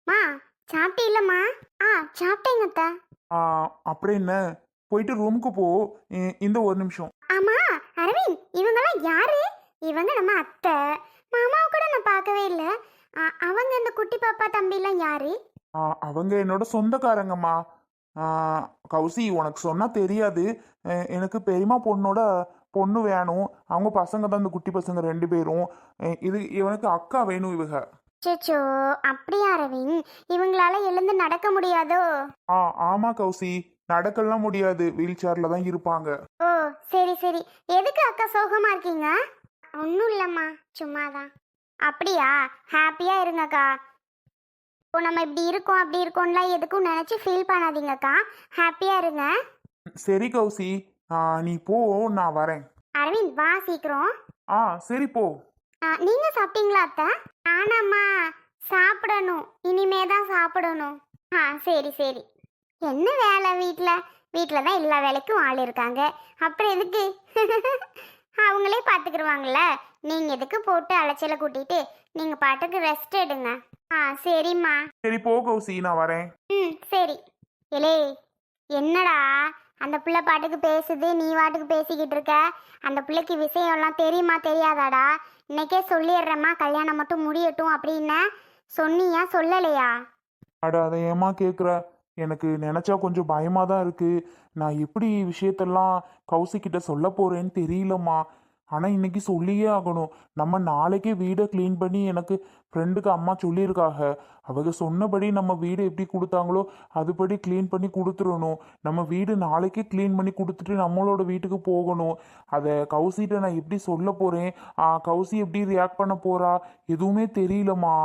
மா சாப்பிட்டீங்களம்மா? ஆ சாப்பிட்டேங்க அத்தை. ஆ, அப்புறம் என்ன? போயிட்டு ரூமுக்கு போ. இந்த ஒரு நிமிஷம். ஆமா அரவிந்த், இவங்கெல்லாம் யாரு? இவங்க நம்ம அத்தை. மாமாவை கூட நான் பார்க்கவே இல்லை. அவங்க இந்த குட்டி பாப்பா தம்பிலாம் யாரு? அவங்க என்னோட சொந்தக்காரங்கம்மா. ஆ, கௌசி உனக்கு சொன்னா தெரியாது. எனக்கு பெரியம்மா பொண்ணோட பொண்ணு வேணும். அவங்க பசங்க தான் இந்த குட்டி பசங்க ரெண்டு பேரும். இது இவனுக்கு அக்கா வேணும் இவங்க. சேச்சோ, அப்படியா அரவிந்த்? இவங்களால எழுந்து நடக்க முடியாதோ? ஆ, ஆமா கௌசி. நடக்கலாம் முடியாது, வீல் சேர்ல தான் இருப்பாங்க. ஓ, சரி சரி. எதுக்கு அக்கா சோகமா இருக்கீங்க? ஒன்றும் இல்லைம்மா, சும்மாதான். அப்படியா? ஹாப்பியா இருங்கக்கா. இப்போ நம்ம இப்படி இருக்கோம் அப்படி இருக்கோம்லாம் எதுக்கும் நினச்சி ஃபீல் பண்ணாதீங்கக்கா. ஹாப்பியா இருங்க. சரி கௌசி. நீ போ, நான் வரேன். அரவிந்த் வா சீக்கிரம். சரி போ. நீங்க சாப்பிட்டீங்களா அத்தை? ஆனாம்மா, சாப்பிடணும். இனிமே தான் சாப்பிடணும். சரி சரி. என்ன வேலை வீட்டில்? வீட்டில் தான் எல்லா வேலைக்கும் ஆள் இருக்காங்க. அப்புறம் எதுக்கு? அவங்களே பார்த்துக்கிடுவாங்கல்ல. நீங்கள் எதுக்கு போட்டு அலைச்சலை கூட்டிட்டு நீங்கள் பாட்டுக்கு ரெஸ்ட் எடுங்க. சரிம்மா. சரி போ கௌசி, நான் வரேன். சரி. எலே, என்னடா அந்த பிள்ளை பாட்டுக்கு பேசுது, நீ பாட்டுக்கு பேசிக்கிட்டு இருக்க? அந்த பிள்ளைக்கு விஷயம்லாம் தெரியுமா தெரியாதாடா? இன்னைக்கே சொல்லிடுறேம்மா, கல்யாணம் மட்டும் முடியட்டும் அப்படின்னு சொன்னியா சொல்லலையா? அட, அதை ஏமா கேட்குற? எனக்கு நினச்சா கொஞ்சம் பயமாக தான் இருக்கு. நான் எப்படி விஷயத்தெல்லாம் கௌசிக்கிட்ட சொல்ல போறேன்னு தெரியலம்மா. ஆனால் இன்னைக்கு சொல்லியே ஆகணும். நம்ம நாளைக்கே வீடை க்ளீன் பண்ணி எனக்கு ஃப்ரெண்டுக்கு அம்மா சொல்லியிருக்காங்க. அவங்க சொன்னபடி நம்ம வீடு எப்படி கொடுத்தாங்களோ அதுபடி க்ளீன் பண்ணி கொடுத்துடணும். நம்ம வீடு நாளைக்கே க்ளீன் பண்ணி கொடுத்துட்டு நம்மளோட வீட்டுக்கு போகணும். அதை கௌசிகிட்ட நான் எப்படி சொல்ல போகிறேன்? கௌசி எப்படி ரியாக்ட் பண்ண போறா? எதுவுமே தெரியலம்மா.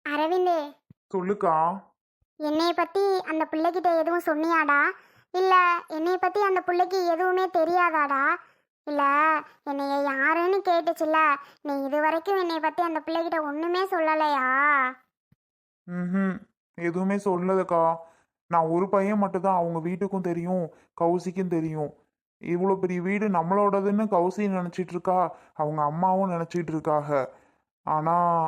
அரவிந்தே, சொல்லுக்கா. என்னைய பத்தி அந்த பிள்ளைகிட்ட எதுவும் சொன்னியாடா? இல்ல என்னைய பத்தி அந்த பிள்ளைக்கு எதுவுமே தெரியாதாடா? இல்ல என்னைய யாருன்னு கேட்டுச்சுல, நீ இது வரைக்கும் என்னைய பத்தி அந்த பிள்ளைகிட்ட ஒண்ணுமே சொல்லலையா? ம், எதுவுமே சொல்லலக்கா. நான் ஒரு பையன் மட்டும்தான், அவங்க வீட்டுக்கும் தெரியும், கௌசிக்கும் தெரியும். இவ்வளோ பெரிய வீடு நம்மளோடதுன்னு கௌசி நினச்சிட்டு இருக்கா, அவங்க அம்மாவும் நினச்சிட்டு இருக்காக. ஆனால்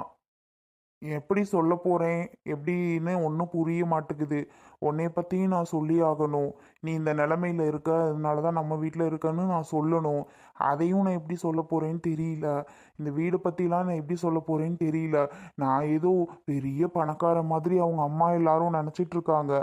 எப்படி சொல்ல போகிறேன் எப்படின்னு ஒன்றும் புரிய மாட்டேங்குது. உன்னைய பற்றியும் நான் சொல்லி ஆகணும். நீ இந்த நிலமையில இருக்க, அதனால தான் நம்ம வீட்டில் இருக்கன்னு நான் சொல்லணும். அதையும் நான் எப்படி சொல்ல போகிறேன்னு தெரியல. இந்த வீடை பற்றிலாம் நான் எப்படி சொல்ல போகிறேன்னு தெரியல. நான் ஏதோ பெரிய பணக்கார மாதிரி அவங்க அம்மா எல்லாரும் நினச்சிட்டு இருக்காங்க.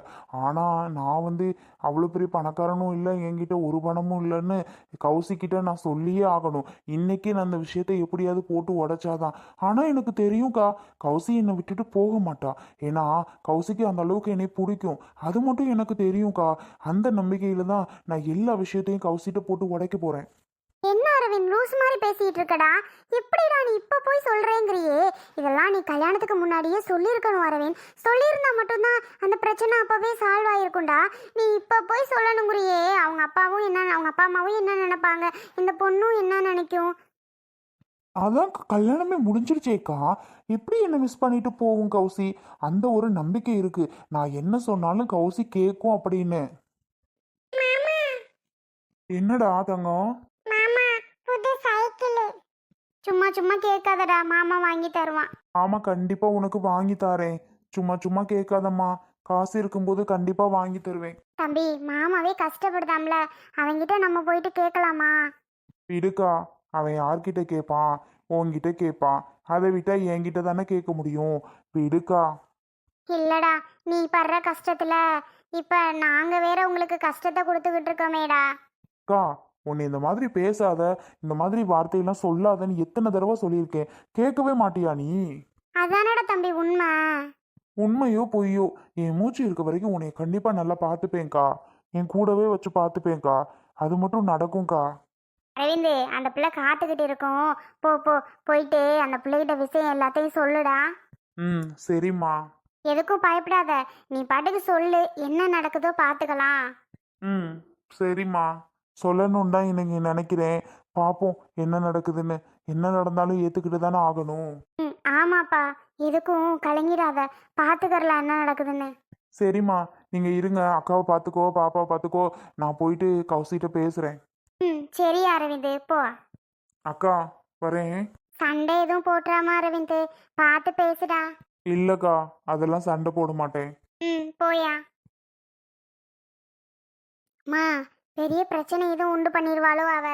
ஆனால் நான் வந்து அவ்வளோ பெரிய பணக்காரனும் இல்லை, என்கிட்ட ஒரு பணமும் இல்லைன்னு கௌசிக்கிட்ட நான் சொல்லியே ஆகணும். இன்னைக்கு நான் அந்த விஷயத்தை எப்படியாவது போட்டு உடைச்சாதான். ஆனால் எனக்கு தெரியும்க்கா, கௌசி என்னை விட்டுட்டு போக மாட்டா. ஏன்னா கௌசிக்கு அந்த அளவுக்கு என்னை பிடிக்கும். அது மட்டும் எனக்கு தெரியும்க்கா. அந்த நம்பிக்கையில தான் நான் எல்லா விஷயத்தையும் கௌசிட்ட போட்டு உடைக்க போறேன். என்ன அரவிந்த், லூஸ் மாதிரி பேசிட்டு இருக்கடா? எப்படிடா நீ இப்ப போய் சொல்றேங்கிறியே? இதெல்லாம் நீ கல்யாணத்துக்கு முன்னாடியே சொல்லியிருக்கணும் அரவிந்த். சொல்லியிருந்தா மட்டும்தான் அந்த பிரச்சனை அப்பவே சால்வ் ஆயிருக்கும்டா. நீ இப்ப போய் சொல்லணுங்கிறியே. அவங்க அப்பாவும் என்ன, அவங்க அப்பா அம்மாவும் என்ன நினைப்பாங்க? இந்த பொண்ணும் என்ன நினைக்கும்? அதான் கல்யாணமே முடிஞ்சிருச்சேக்கா. எப்படி என்ன மிஸ் பண்ணிட்டு போகும் கௌசி? அந்த ஒரு நம்பிக்கை இருக்கு. நான் என்ன சொன்னாலும் கௌசி கேட்கும் அப்படின்னு. என்னடா தங்கம்? மாமா, புது சைக்கிள். சும்மா சும்மா கேட்காதடா, மாமா வாங்கி தருவான். ஆமா, கண்டிப்பா உனக்கு வாங்கி தாரேன். சும்மா சும்மா கேட்காதம்மா. காசு இருக்கும்போது கண்டிப்பா வாங்கி தருவேன். தம்பி, மாமாவே கஷ்டப்படுதாம்ல, அவங்கிட்ட நம்ம போயிட்டு கேட்கலாமா? விடுக்கா. அவன் யார்கிட்ட கேட்பான்? உன்கிட்ட கேட்பான். அதை விட்டா என்கிட்ட தானே கேட்க முடியும். விடுக்கா. இல்லடா, நீ படுற கஷ்டத்துல இப்ப நாங்க வேற உங்களுக்கு கஷ்டத்தை கொடுத்துக்கிட்டு இருக்கோமேடா. அக்கா, உன்னை இந்த மாதிரி பேசாத, இந்த மாதிரி வார்த்தையெல்லாம் சொல்லாதன்னு எத்தனை தடவை சொல்லியிருக்கேன். கேட்கவே மாட்டியா நீ? அதானடா தம்பி உண்மை. உண்மையோ பொய்யோ, என் மூச்சு இருக்க வரைக்கும் உன்னை கண்டிப்பா நல்லா பார்த்துப்பேன்க்கா. என் கூடவே வச்சு பார்த்துப்பேன்க்கா. அது மட்டும் நடக்கும்க்கா. அரவிந்து, அந்த பிள்ளை காத்துக்கிட்டு இருக்கோம். போ போ, போயிட்டு அந்த பிள்ளைகிட்ட விஷயம் எல்லாத்தையும் சொல்லுடா. சரிம்மா. எதுக்கும் பயப்படாத, நீ பாட்டுக்கு சொல்லு, என்ன நடக்குதோ பார்த்துக்கலாம். ம் சரிம்மா. சொல்லணும் தான் இன்னைக்கு நினைக்கிறேன். பார்ப்போம் என்ன நடக்குதுன்னு. என்ன நடந்தாலும் ஏற்றுக்கிட்டு தானே ஆகணும். ஆமாப்பா, எதுக்கும் கலங்கிடாத, பார்த்துக்கறலாம் என்ன நடக்குதுன்னு. சரிம்மா, நீங்க இருங்க. அக்காவை பார்த்துக்கோ, பாப்பாவை பார்த்துக்கோ. நான் போயிட்டு கௌசிட்ட பேசுறேன். சரி அரவிந்து, போ. அக்கா, வரேன். சண்டை எதுவும் போட்டுறாம அரவிந்து, பார்த்து பேசுடா. இல்லக்கா, அதெல்லாம் சண்டை போட மாட்டேன். ம் போயா. மா, பெரிய பிரச்சனை எதுவும் உண்டு பண்ணிடுவாளோ அவ.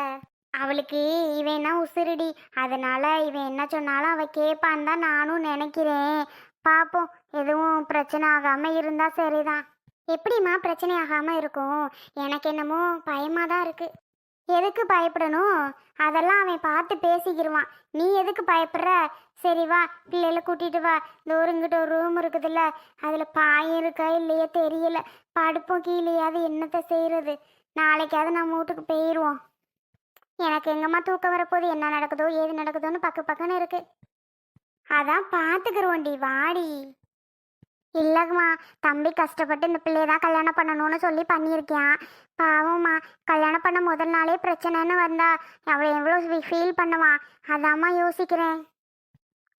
அவளுக்கு இவன் என்ன உசுருடி, அதனால இவன் என்ன சொன்னாலும் அவ கேட்பான்னு தான் நானும் நினைக்கிறேன். பாப்போம், எதுவும் பிரச்சனை ஆகாம இருந்தா சரிதான். எப்படிம்மா பிரச்சனை ஆகாம இருக்கும்? எனக்கு என்னமோ பயமா தான் இருக்கு. எதுக்கு பயப்படணும்? அதெல்லாம் அவன் பார்த்து பேசிக்கிருவான். நீ எதுக்கு பயப்படுற? சரி வா, பிள்ளைகளை கூட்டிட்டு வா. தூரங்கிட்ட ஒரு ரூம் இருக்குதுல்ல, அதுல பாயம் இருக்கா இல்லையா தெரியல. படுப்போம் கீழேயாவது, என்னத்தை செய்யறது? நாளைக்காவது நம்ம வீட்டுக்கு போயிடுவோம். எனக்கு எங்கம்மா தூக்கம் வரப்போது, என்ன நடக்குதோ ஏது நடக்குதோன்னு பக்கன்னு இருக்கு. அதான் பார்த்துக்கிறோண்டி, வாடி. இல்லைம்மா, தம்பி கஷ்டப்பட்டு இந்த பிள்ளைய தான் கல்யாணம் பண்ணணும்னு சொல்லி பண்ணியிருக்கான். பாவம்மா, கல்யாணம் பண்ண முதல் நாளே பிரச்சனைன்னு வந்தா அவள் எவ்வளோ ஃபீல் பண்ணுவான். அதாம்மா யோசிக்கிறேன்.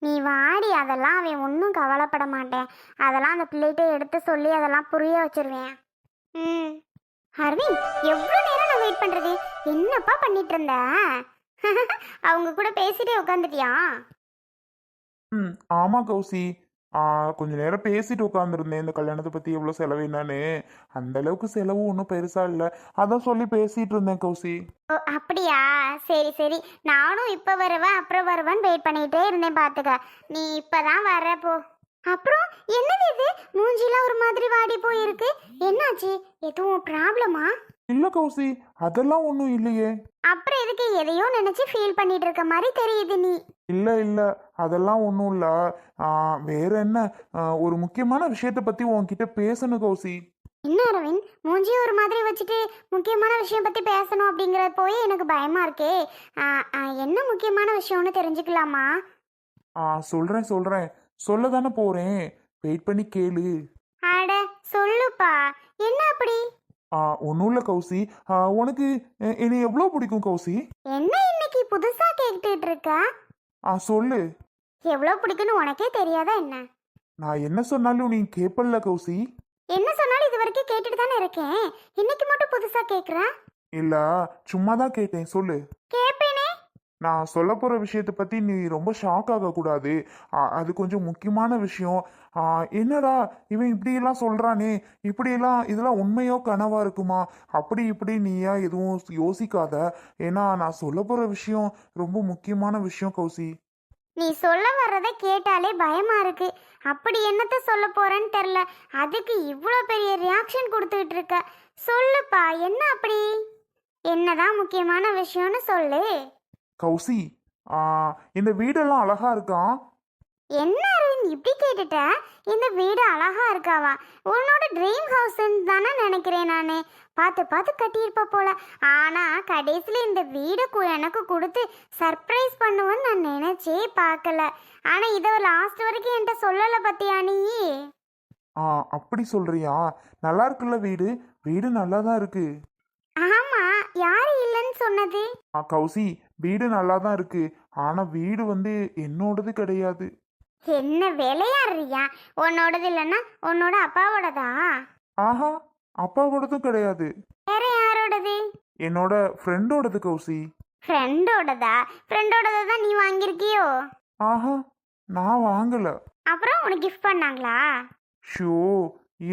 நீ வாடி, அதெல்லாம் அவன் ஒன்றும் கவலைப்பட மாட்டேன். அதெல்லாம் அந்த பிள்ளைகிட்ட எடுத்து சொல்லி அதெல்லாம் புரிய வச்சிருவேன். ம். அரவிந்த், எவ்வளோ நேரம் நான் வெயிட் பண்ணுறது? என்னப்பா பண்ணிட்டு இருந்த? அவங்க கூட பேசிட்டே உட்காந்துட்டியா? ம், ஆமா கௌசி. கொஞ்ச நேரம் பேசிட்டு உட்காந்துருந்தேன் இந்த கல்யாணத்தை பத்தி எவ்வளவு செலவு என்னன்னு. அந்த அளவுக்கு செலவு ஒன்றும் பெருசா இல்லை, அதான் சொல்லி பேசிட்டு இருந்தேன் கௌசி. ஓ அப்படியா? சரி சரி, நானும் இப்போ வருவேன் அப்புறம் வருவேன்னு வெயிட் பண்ணிகிட்டே இருந்தேன். பார்த்துக்க, நீ இப்போதான் வர போ. அப்புறம் என்னது இது, மூஞ்சிலாம் ஒரு மாதிரி வாடி போயிருக்கு. என்னாச்சு? எதுவும் ப்ராப்ளமா? இல்ல கௌசி, அதெல்லாம் ஒன்றும் இல்லையே. அப்புறம் எதுக்கு எதையோ நினைச்சு ஃபீல் பண்ணிட்டு இருக்க மாதிரி தெரியுது நீ? இல்ல இல்ல, அதெல்லாம் ஒன்றும் இல்ல. வேற என்ன, ஒரு முக்கியமான விஷயத்தை பத்தி உன்கிட்ட பேசணும் கௌசி. என்ன அரவிந்த், மூஞ்சி ஒரு மாதிரி வச்சுட்டு முக்கியமான விஷயம் பத்தி பேசணும் அப்படிங்கறது போய் எனக்கு பயமா இருக்கே. என்ன முக்கியமான விஷயம்னு தெரிஞ்சுக்கலாமா? சொல்றேன் சொல்றேன், சொல்ல தானே போறேன், வெயிட் பண்ணி கேளு. அட சொல்லுப்பா, என்ன அப்படி? ஒன்றும் இல்லை கௌசி. உனக்கு என்னை எவ்வளோ பிடிக்கும் கௌசி? என்ன இன்னைக்கு புதுசா கேட்டுட்டு இருக்க? சொல்லு. எவ்வளோ பிடிக்குன்னு உனக்கே தெரியாதா என்ன? நான் என்ன சொன்னாலும் நீ கேப்பல்ல கௌசி. என்ன சொன்னாலும் இது வரைக்கும் கேட்டுட்டு தானே இருக்கேன். இன்னைக்கு மட்டும் புதுசா கேக்குறேன். இல்ல, சும்மா தான் கேட்டேன், சொல்லு. கேப்பேனே. நான் சொல்ல போற விஷயத்தை பத்தி நீ ரொம்ப ஷாக் ஆக கூடாது. அது கொஞ்சம் முக்கியமான விஷயம். என்னடா இவன் இப்படியெல்லாம் சொல்றானே, இப்படியெல்லாம் இதெல்லாம் உண்மையோ கனவா இருக்குமா, அப்படி இப்படி நீயா எதுவும் யோசிக்காத. ஏன்னா நான் சொல்ல போற விஷயம் ரொம்ப முக்கியமான விஷயம் கௌசி. நீ சொல்ல வர்றத கேட்டாலே பயமா இருக்கு. அப்படி என்னத்த சொல்ல போறேன்னு தெரியல. அதுக்கு இவ்வளோ பெரிய ரியாக்ஷன் கொடுத்துட்டு இருக்க. சொல்லுப்பா, என்ன அப்படி? என்னதான் முக்கியமான விஷயம்னு சொல்லு. கௌசி, இந்த வீடெல்லாம் அழகா இருக்கா? என்ன அரவிந்த் இப்படி கேட்டுட்ட? இந்த வீடு அழகா இருக்காவா? உன்னோட ட்ரீம் ஹவுஸ்ன்னு தானே நினைக்கிறேன் நானு. பார்த்து பார்த்து கட்டியிருப்ப போல. ஆனா கடைசியில் இந்த வீடு எனக்கு கொடுத்து சர்ப்ரைஸ் பண்ணுவேன்னு நான் நினைச்சே பார்க்கல. ஆனா இதை லாஸ்ட் வரைக்கும் என்கிட்ட சொல்லலை பத்தியா நீ? அப்படி சொல்றியா? நல்லா இருக்குல்ல வீடு? வீடு நல்லா தான் இருக்கு. ஆமா, யாரு இல்லைன்னு சொன்னது? கௌசி, வீடு நல்லா தான் இருக்கு. ஆனா வீடு என்னோடது கிடையாது. என்ன விளையாடுறியா? உன்னோடது இல்லைன்னா உன்னோட அப்பாவோடதா? ஆஹா, அப்பாவோடதும் கிடையாது. வேற யாரோடது? என்னோட ஃப்ரெண்டோடது கௌசி. ஃப்ரெண்டோடதா? ஃப்ரெண்டோடதை தான் நீ வாங்கியிருக்கியோ? ஆஹா, நான் வாங்கல. அப்புறம் உனக்கு கிஃப்ட் பண்ணாங்களா? ஷோ,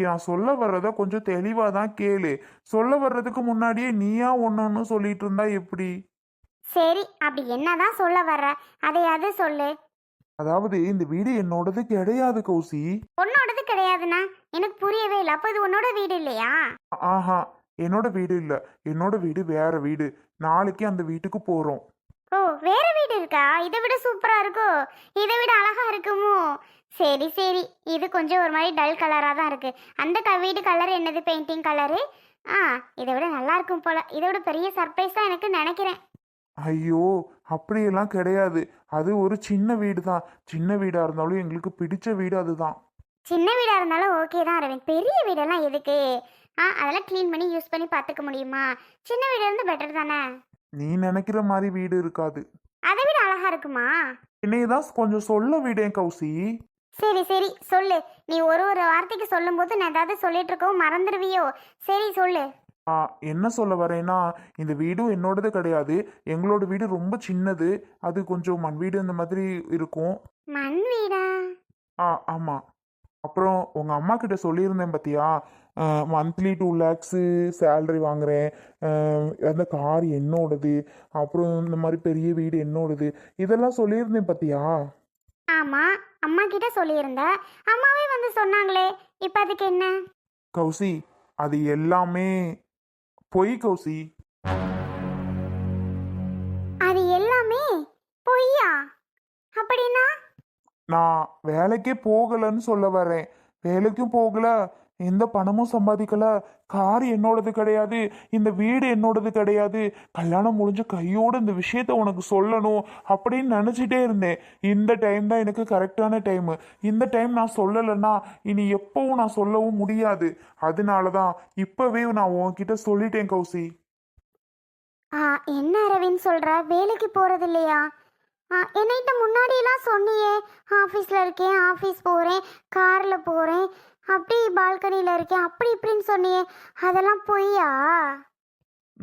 நான் சொல்ல வர்றத கொஞ்சம் தெளிவா தான் கேளு. சொல்ல வர்றதுக்கு முன்னாடியே நீயா ஒன்னொன்னு சொல்லிட்டு இருந்தா எப்படி? சரி, அப்படி என்னதான் சொல்ல வர்ற? அதையாவது சொல்லு. அதாவது இந்த வீடு என்னோடது கிடையாது கௌசி. உன்னோடது கிடையாதுன்னா எனக்கு புரியவே இல்லை. அப்போ இது உன்னோட வீடு இல்லையா? ஆஹா, என்னோட வீடு இல்ல. என்னோட வீடு வேற வீடு. நாளைக்கு அந்த வீட்டுக்கு போறோம். ஓ, வேற வீடு இருக்கா? இதை விட சூப்பரா இருக்கோ? இதை விட அழகா இருக்குமோ? சரி சரி, இது கொஞ்சம் ஒரு மாதிரி டல் கலரா தான் இருக்கு. அந்த வீடு கலர் என்னது? Painting colour. இதை விட நல்லா இருக்கும் போல. இதை விட பெரிய சர்ப்ரைஸ் தான் எனக்கு நினைக்கிறேன். ஐயோ, அப்படியெல்லாம் கிடையாது. அது ஒரு சின்ன வீடு தான். சின்ன வீடா இருந்தாலும் எங்களுக்கு பிடிச்ச வீடு அதுதான். சின்ன வீடா இருந்தாலும் ஓகே தான் அரவிந்த். பெரிய வீடெல்லாம் எதுக்கு? அதெல்லாம் க்ளீன் பண்ணி யூஸ் பண்ணி பார்த்துக்க முடியுமா? சின்ன வீடு இருந்து பெட்டர் தானே? நீ நினைக்கிற மாதிரி வீடு இருக்காது. அதை விட அழகா இருக்குமா? என்னையதான் கொஞ்சம் சொல்ல விடேன் கௌசி. சரி சரி சொல்லு. நீ ஒரு ஒரு வார்த்தைக்கு சொல்லும்போது நான் ஏதாவது சொல்லிட்டு இருக்கவும் மறந்துடுவியோ? சரி சொல்லு. என்ன சொல்ல வரேன்னா, இந்த வீடும் என்னோடது கிடையாது. எங்களோட வீடு ரொம்ப சின்னது. அது கொஞ்சம் மண் வீடு இந்த மாதிரி இருக்கும். மண் வீடா? ஆமாம். அப்புறம் உங்கள் அம்மா கிட்ட சொல்லியிருந்தேன் பார்த்தியா, மந்த்லி 2 lakhs சேலரி வாங்குறேன், அந்த கார் என்னோடது, அப்புறம் இந்த மாதிரி பெரிய வீடு என்னோடது, இதெல்லாம் சொல்லியிருந்தேன் பார்த்தியா. ஆமா, அம்மா கிட்ட சொல்லியிருந்த. அம்மாவே வந்து சொன்னாங்களே, இப்போ அதுக்கு என்ன? கௌசி, அது எல்லாமே பொய் கௌசி. அது எல்லாமே பொய்யா? அப்படின்னா? நான் வேலைக்கே போகலைன்னு சொல்ல வரேன். வேலைக்கும் போகல, எந்த பணமும் சம்பாதிக்கல, கார் என்னோடது கிடையாது, இந்த வீடு என்னோடது கிடையாது. கல்யாணம் முடிஞ்ச கையோட இந்த விஷயத்த உனக்கு சொல்லணும் அப்படின்னு நினச்சிட்டே இருந்தேன். இந்த டைம் தான் எனக்கு கரெக்டான டைமு. இந்த டைம் நான் சொல்லலைன்னா இனி எப்பவும் நான் சொல்லவும் முடியாது. அதனால தான் இப்போவே நான் உன்கிட்ட சொல்லிட்டேன் கௌசி. என்ன அரவிந்த் சொல்ற? வேலைக்கு போறது இல்லையா? என்னைட்ட முன்னாடியெல்லாம் சொன்னியே, ஆஃபீஸில் இருக்கேன், ஆஃபீஸ் போகிறேன், காரில் போகிறேன், அப்படி பால்கனியில் இருக்கேன், அப்படி இப்படின்னு சொன்னியே, அதெல்லாம் பொய்யா?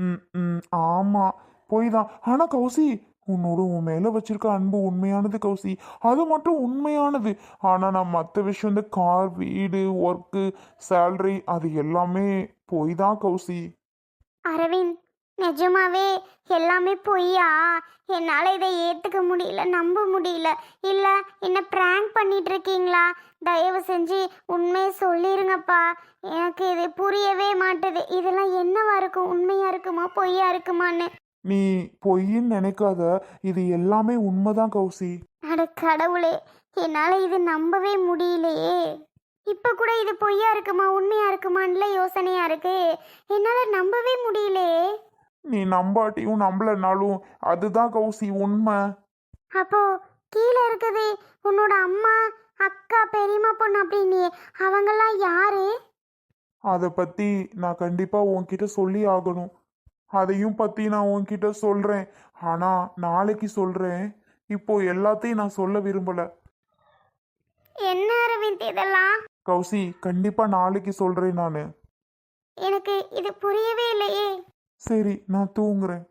ம் ம் ஆமாம், பொய் தான். ஆனால் கௌசி, உன் மேலே வச்சிருக்க அன்பு உண்மையானது கௌசி, அது மட்டும் உண்மையானது. ஆனால் நான் மற்ற விஷயம், இந்த கார், வீடு, ஒர்க்கு, சேலரி, அது எல்லாமே பொய் தான் கௌசி. அரவிந்த், நிஜமாவே எல்லாமே பொய்யா? என்னால் இதை ஏற்றுக்க முடியல, நம்ப முடியல. இல்லை என்ன ப்ராங்க் பண்ணிட்டு இருக்கீங்களா? தயவு செஞ்சு உண்மையை சொல்லிருங்கப்பா. எனக்கு இது புரியவே மாட்டுது. இதெல்லாம் என்னவா இருக்கும்? உண்மையா இருக்குமா பொய்யா இருக்குமான்னு? நீ பொய்ன்னு நினைக்காத, இது எல்லாமே உண்மைதான் கௌசி. அட கடவுளே, என்னால் இது நம்பவே முடியலையே. இப்போ கூட இது பொய்யா இருக்குமா உண்மையா இருக்குமான்ல யோசனையா இருக்கு. என்னால் நம்பவே முடியலையே. நீ நம்பாட்டியும் நம்பலனாலும் அதுதான் கௌசி உண்மை. அப்போ கீழே இருக்குது உன்னோட அம்மா, அக்கா, பெரியம்மா பொண்ணு அப்படின்னு, அவங்கெல்லாம் யாரு? அதை பற்றி நான் கண்டிப்பாக உன்கிட்ட சொல்லி ஆகணும். அதையும் பற்றி நான் உன்கிட்ட சொல்கிறேன். ஆனால் நாளைக்கு சொல்கிறேன். இப்போ எல்லாத்தையும் நான் சொல்ல விரும்பலை என்ன அரவிந்த் இதெல்லாம்? கௌசி. கண்டிப்பாக நாளைக்கு சொல்கிறேன் நான். எனக்கு இது புரியவே இல்லையே. சரி, நான் தூங்குறேன்.